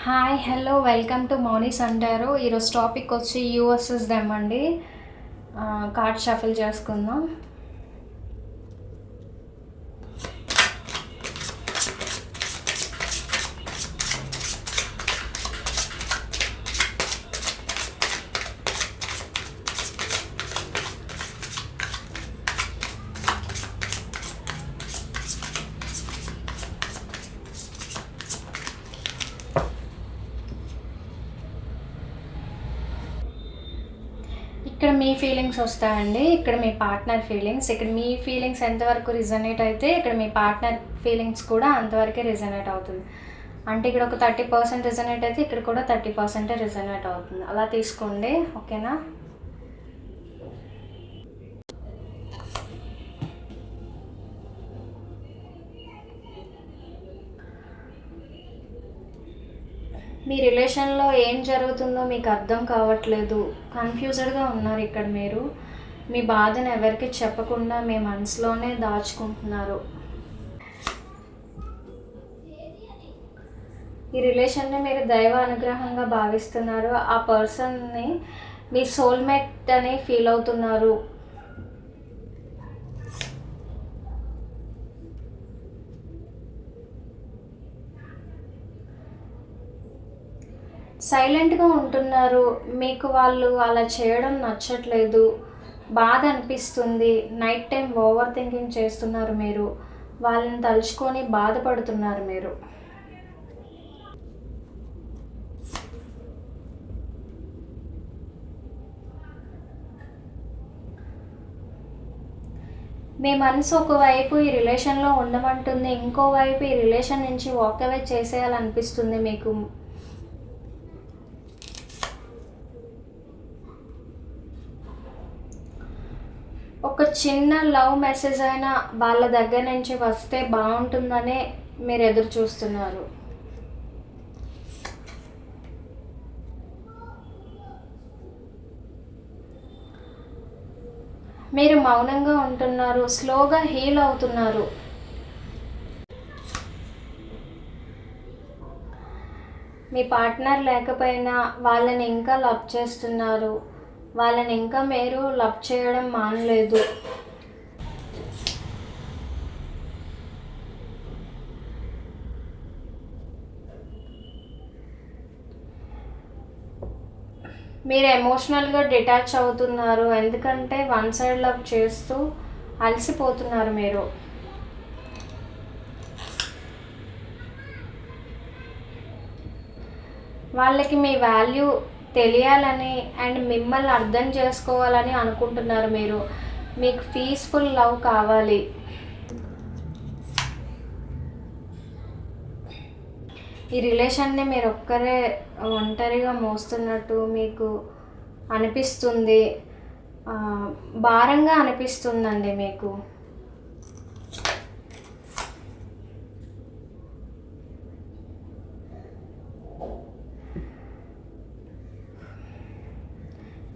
Hi hello welcome to Mouni's అంటారు. ఈరోజు topic వచ్చి యూఎస్ఎస్ దెమ్ అండి. కార్డ్ షఫిల్ చేసుకుందాం. ఇక్కడ మీ ఫీలింగ్స్ వస్తాయండి, ఇక్కడ మీ పార్ట్నర్ ఫీలింగ్స్. ఇక్కడ మీ ఫీలింగ్స్ ఎంతవరకు రిజనేట్ అయితే ఇక్కడ మీ పార్ట్నర్ ఫీలింగ్స్ కూడా అంతవరకే రిజనేట్ అవుతుంది. అంటే ఇక్కడ ఒక 30% రిజనేట్ అయితే ఇక్కడ కూడా 30% రిజనేట్ అవుతుంది. అలా తీసుకోండి, ఓకేనా? మీ రిలేషన్లో ఏం జరుగుతుందో మీకు అర్థం కావట్లేదు, కన్ఫ్యూజ్డ్గా ఉన్నారు. ఇక్కడ మీరు మీ బాధను ఎవరికి చెప్పకుండా మీ మనసులోనే దాచుకుంటున్నారు. ఈ రిలేషన్ని మీరు దైవ అనుగ్రహంగా భావిస్తున్నారు. ఆ పర్సన్ని మీ సోల్మేట్ అని ఫీల్ అవుతున్నారు. సైలెంట్గా ఉంటున్నారు. మీకు వాళ్ళు అలా చేయడం నచ్చట్లేదు, బాధ అనిపిస్తుంది. నైట్ టైం ఓవర్ థింకింగ్ చేస్తున్నారు. మీరు వాళ్ళని తలుచుకొని బాధపడుతున్నారు. మీరు మీ మనసు ఒకవైపు ఈ రిలేషన్లో ఉండమంటుంది, ఇంకోవైపు ఈ రిలేషన్ నుంచి వాక్ అవే చేసేయాలనిపిస్తుంది మీకు. ఒక చిన్న లవ్ మెసేజ్ అయినా వాళ్ళ దగ్గర నుంచి వస్తే బాగుంటుందనే మీరు ఎదురు చూస్తున్నారు. మీరు మౌనంగా ఉంటున్నారు, స్లోగా హీల్ అవుతున్నారు. మీ పార్ట్నర్ లేకపోయినా వాళ్ళని ఇంకా లవ్ చేస్తున్నారు. వాళ్ళని ఇంకా మీరు లవ్ చేయడం మానలేదు. మీరు ఎమోషనల్గా డిటాచ్ అవుతున్నారు, ఎందుకంటే వన్ సైడ్ లవ్ చేస్తూ అలసిపోతున్నారు మీరు. వాళ్ళకి మీ వాల్యూ తెలియాలని అండ్ మిమ్మల్ని అర్థం చేసుకోవాలని అనుకుంటున్నారు మీరు. మీకు పీస్ఫుల్ లవ్ కావాలి. ఈ రిలేషన్ని మీరు ఒక్కరే ఒంటరిగా మోస్తున్నట్టు మీకు అనిపిస్తుంది, భారంగా అనిపిస్తుందండి మీకు.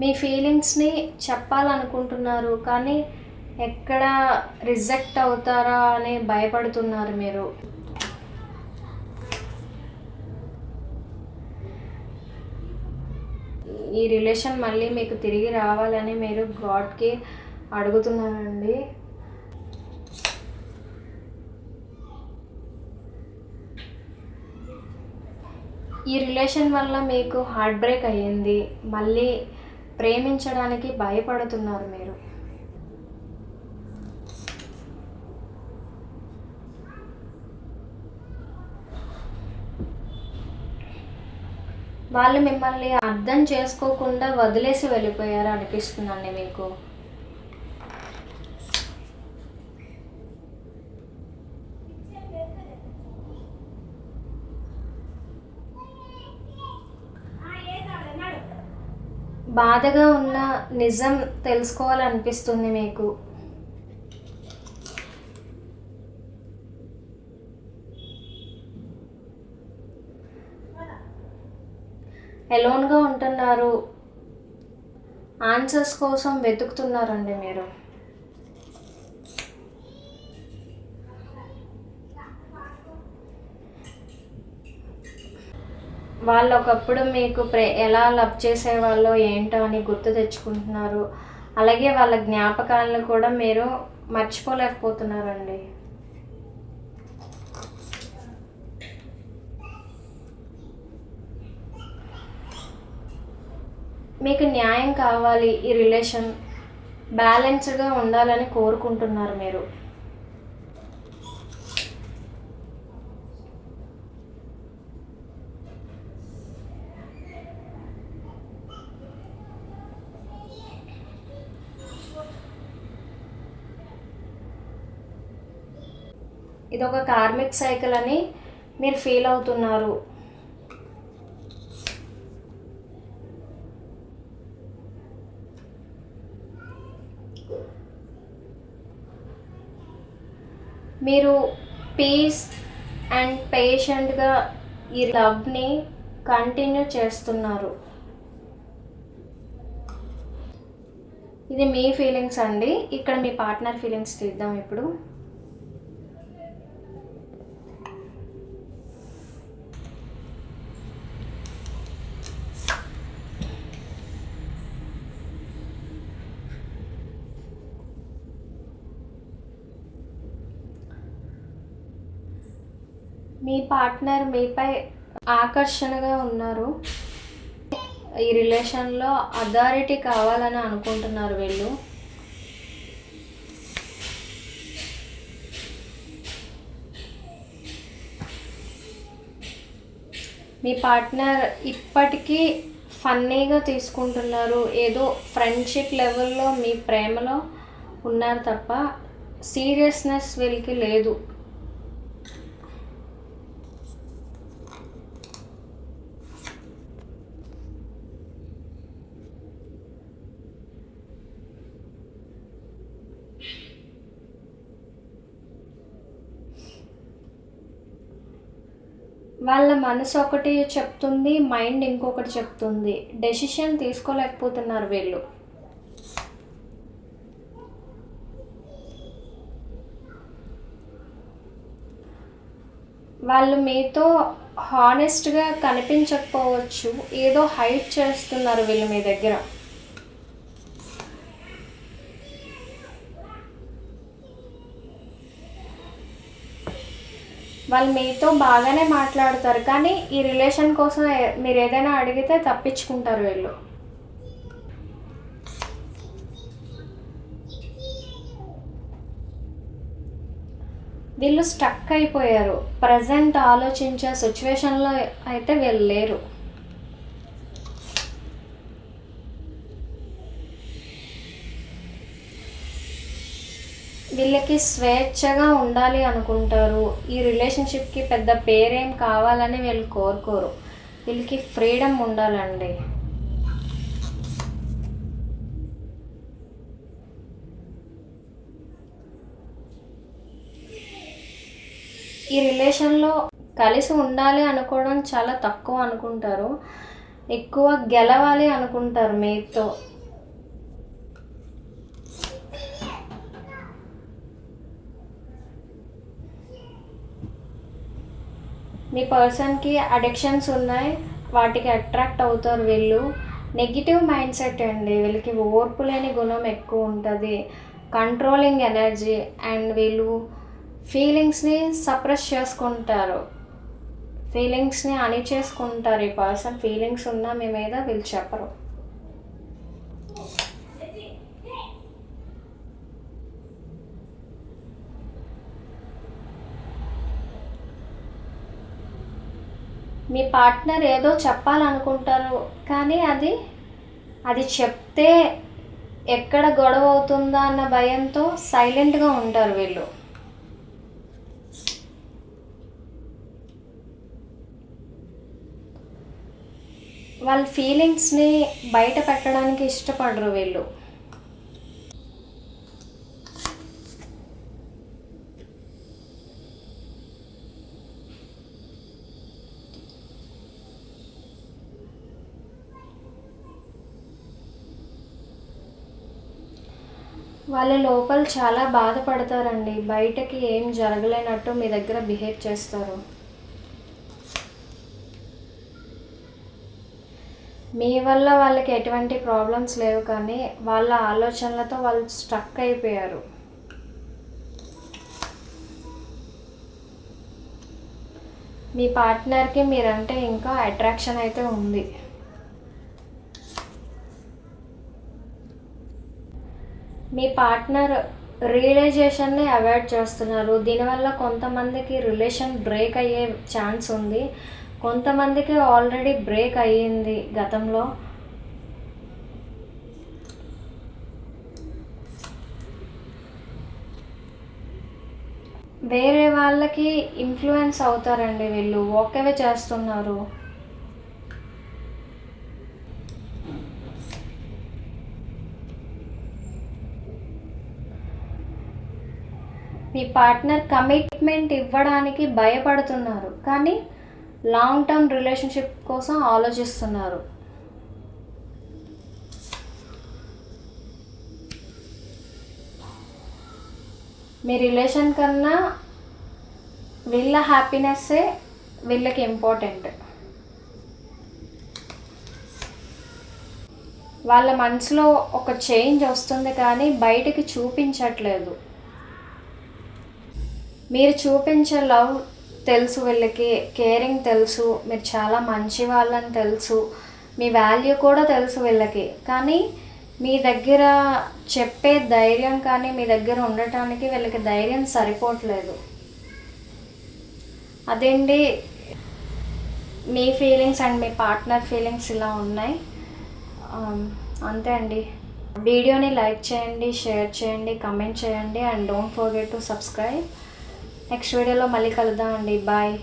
మీ ఫీలింగ్స్ని చెప్పాలనుకుంటున్నారు, కానీ ఎక్కడ రిజెక్ట్ అవుతారా అని భయపడుతున్నారు మీరు. ఈ రిలేషన్ మళ్ళీ మీకు తిరిగి రావాలని మీరు గాడ్కి అడుగుతున్నారండి. ఈ రిలేషన్ వల్ల మీకు హార్ట్ బ్రేక్ అయ్యింది, మళ్ళీ ప్రేమించడానికి భయపడుతున్నారు మీరు. వాళ్ళు మిమ్మల్ని అర్థం చేసుకోకుండా వదిలేసి వెళ్ళిపోయారు అనిపిస్తుందండి మీకు. బాధగా ఉన్న నిజం తెలుసుకోవాలనిపిస్తుంది మీకు. ఎలోన్గా ఉంటున్నారు, ఆన్సర్స్ కోసం వెతుకుతున్నారండి మీరు. వాళ్ళు ఒకప్పుడు మీకు ఎలా లవ్ చేసేవాళ్ళో ఏంటో అని గుర్తు తెచ్చుకుంటున్నారు. అలాగే వాళ్ళ జ్ఞాపకాలను కూడా మీరు మర్చిపోలేకపోతున్నారండి. మీకు న్యాయం కావాలి, ఈ రిలేషన్ బ్యాలెన్స్డ్గా ఉండాలని కోరుకుంటున్నారు మీరు. ఇది ఒక కార్మిక్ సైకిల్ అని మీరు ఫీల్ అవుతున్నారు. మీరు పీస్ అండ్ పేషెంట్గా ఈ లవ్ని కంటిన్యూ చేస్తున్నారు. ఇది మీ ఫీలింగ్స్ అండి. ఇక్కడ మీ పార్ట్నర్ ఫీలింగ్స్ తీద్దాం ఇప్పుడు. మీ పార్ట్నర్ మీపై ఆకర్షణగా ఉన్నారు. ఈ రిలేషన్లో అథారిటీ కావాలని అనుకుంటున్నారు వీళ్ళు. మీ పార్ట్నర్ ఇప్పటికీ ఫన్నీగా తీసుకుంటున్నారు. ఏదో ఫ్రెండ్షిప్ లెవెల్లో మీ ప్రేమలో ఉన్నారు తప్ప సీరియస్నెస్ వీళ్ళకి లేదు. వాళ్ళ మనసు ఒకటి చెప్తుంది, మైండ్ ఇంకొకటి చెప్తుంది. డెసిషన్ తీసుకోలేకపోతున్నారు వీళ్ళు. వాళ్ళు మీతో హానెస్ట్గా కనిపించకపోవచ్చు, ఏదో హైడ్ చేస్తున్నారు వీళ్ళు మీ దగ్గర. వాళ్ళు మీతో బాగానే మాట్లాడతారు, కానీ ఈ రిలేషన్ కోసం మీరు ఏదైనా అడిగితే తప్పించుకుంటారు వీళ్ళు. వీళ్ళు స్టక్ అయిపోయారు. ప్రజెంట్ ఆలోచించే సిచ్యువేషన్లో అయితే వీళ్ళు లేరు. వీళ్ళకి స్వేచ్ఛగా ఉండాలి అనుకుంటారు. ఈ రిలేషన్షిప్కి పెద్ద పేరేం కావాలని వీళ్ళు కోరుకోరు. వీళ్ళకి ఫ్రీడమ్ ఉండాలండి. ఈ రిలేషన్లో కలిసి ఉండాలి అనుకోవడం చాలా తక్కువ అనుకుంటారు. ఎక్కువ గెలవాలి అనుకుంటారు మీతో. మీ పర్సన్కి అడిక్షన్స్ ఉన్నాయి, వాటికి అట్రాక్ట్ అవుతారు వీళ్ళు. నెగిటివ్ మైండ్ సెట్ అండి. వీళ్ళకి ఓర్పు లేని గుణం ఎక్కువ ఉంటుంది, కంట్రోలింగ్ ఎనర్జీ. అండ్ వీళ్ళు ఫీలింగ్స్ని సప్రెస్ చేసుకుంటారు, ఫీలింగ్స్ని అణిచేసుకుంటారు. ఈ పర్సన్ ఫీలింగ్స్ ఉన్నా మీ మీద వీళ్ళు చెప్పరు. మీ పార్ట్నర్ ఏదో చెప్పాలనుకుంటారు, కానీ అది చెప్తే ఎక్కడ గొడవ అవుతుందా అన్న భయంతో సైలెంట్గా ఉంటారు వీళ్ళు. వాళ్ళ ఫీలింగ్స్ని బయట పెట్టడానికి ఇష్టపడరు వీళ్ళు. వాళ్ళ లోపల చాలా బాధపడతారండి. బయటకి ఏం జరగలేనట్టు మీ దగ్గర బిహేవ్ చేస్తారు. మీ వల్ల వాళ్ళకి ఎటువంటి ప్రాబ్లమ్స్ లేవు, కానీ వాళ్ళ ఆలోచనలతో వాళ్ళు స్ట్రక్ అయిపోయారు. మీ పార్ట్నర్కి మీరంటే ఇంకా అట్రాక్షన్ అయితే ఉంది. మీ పార్ట్నర్ రియలైజేషన్ని అవాయిడ్ చేస్తున్నారు. దీనివల్ల కొంతమందికి రిలేషన్ బ్రేక్ అయ్యే ఛాన్స్ ఉంది, కొంతమందికి ఆల్రెడీ బ్రేక్ అయ్యింది గతంలో. వేరే వాళ్ళకి ఇన్ఫ్లుయెన్స్ అవుతారండి వీళ్ళు, వాక్ అవే చేస్తున్నారు. మీ పార్ట్నర్ కమిట్మెంట్ ఇవ్వడానికి భయపడుతున్నారు, కానీ లాంగ్ టర్మ్ రిలేషన్షిప్ కోసం ఆలోచిస్తున్నారు. మీ రిలేషన్ కన్నా వీళ్ళ హ్యాపీనెస్సే వీళ్ళకి ఇంపార్టెంట్. వాళ్ళ మనసులో ఒక చేంజ్ వస్తుంది, కానీ బయటికి చూపించట్లేదు. మీరు చూపించే లవ్ తెలుసు వీళ్ళకి, కేరింగ్ తెలుసు, మీరు చాలా మంచి వాళ్ళని తెలుసు, మీ వాల్యూ కూడా తెలుసు వీళ్ళకి, కానీ మీ దగ్గర చెప్పే ధైర్యం కానీ మీ దగ్గర ఉండటానికి వీళ్ళకి ధైర్యం సరిపోవట్లేదు. అదేంటి మీ ఫీలింగ్స్ అండ్ మీ పార్ట్నర్ ఫీలింగ్స్ ఇలా ఉన్నాయి. అంతే అండి. వీడియోని లైక్ చేయండి, షేర్ చేయండి, కమెంట్ చేయండి and don't forget to subscribe. Next వీడియోలో మళ్ళీ కలుద్దాం అండి. బాయ్.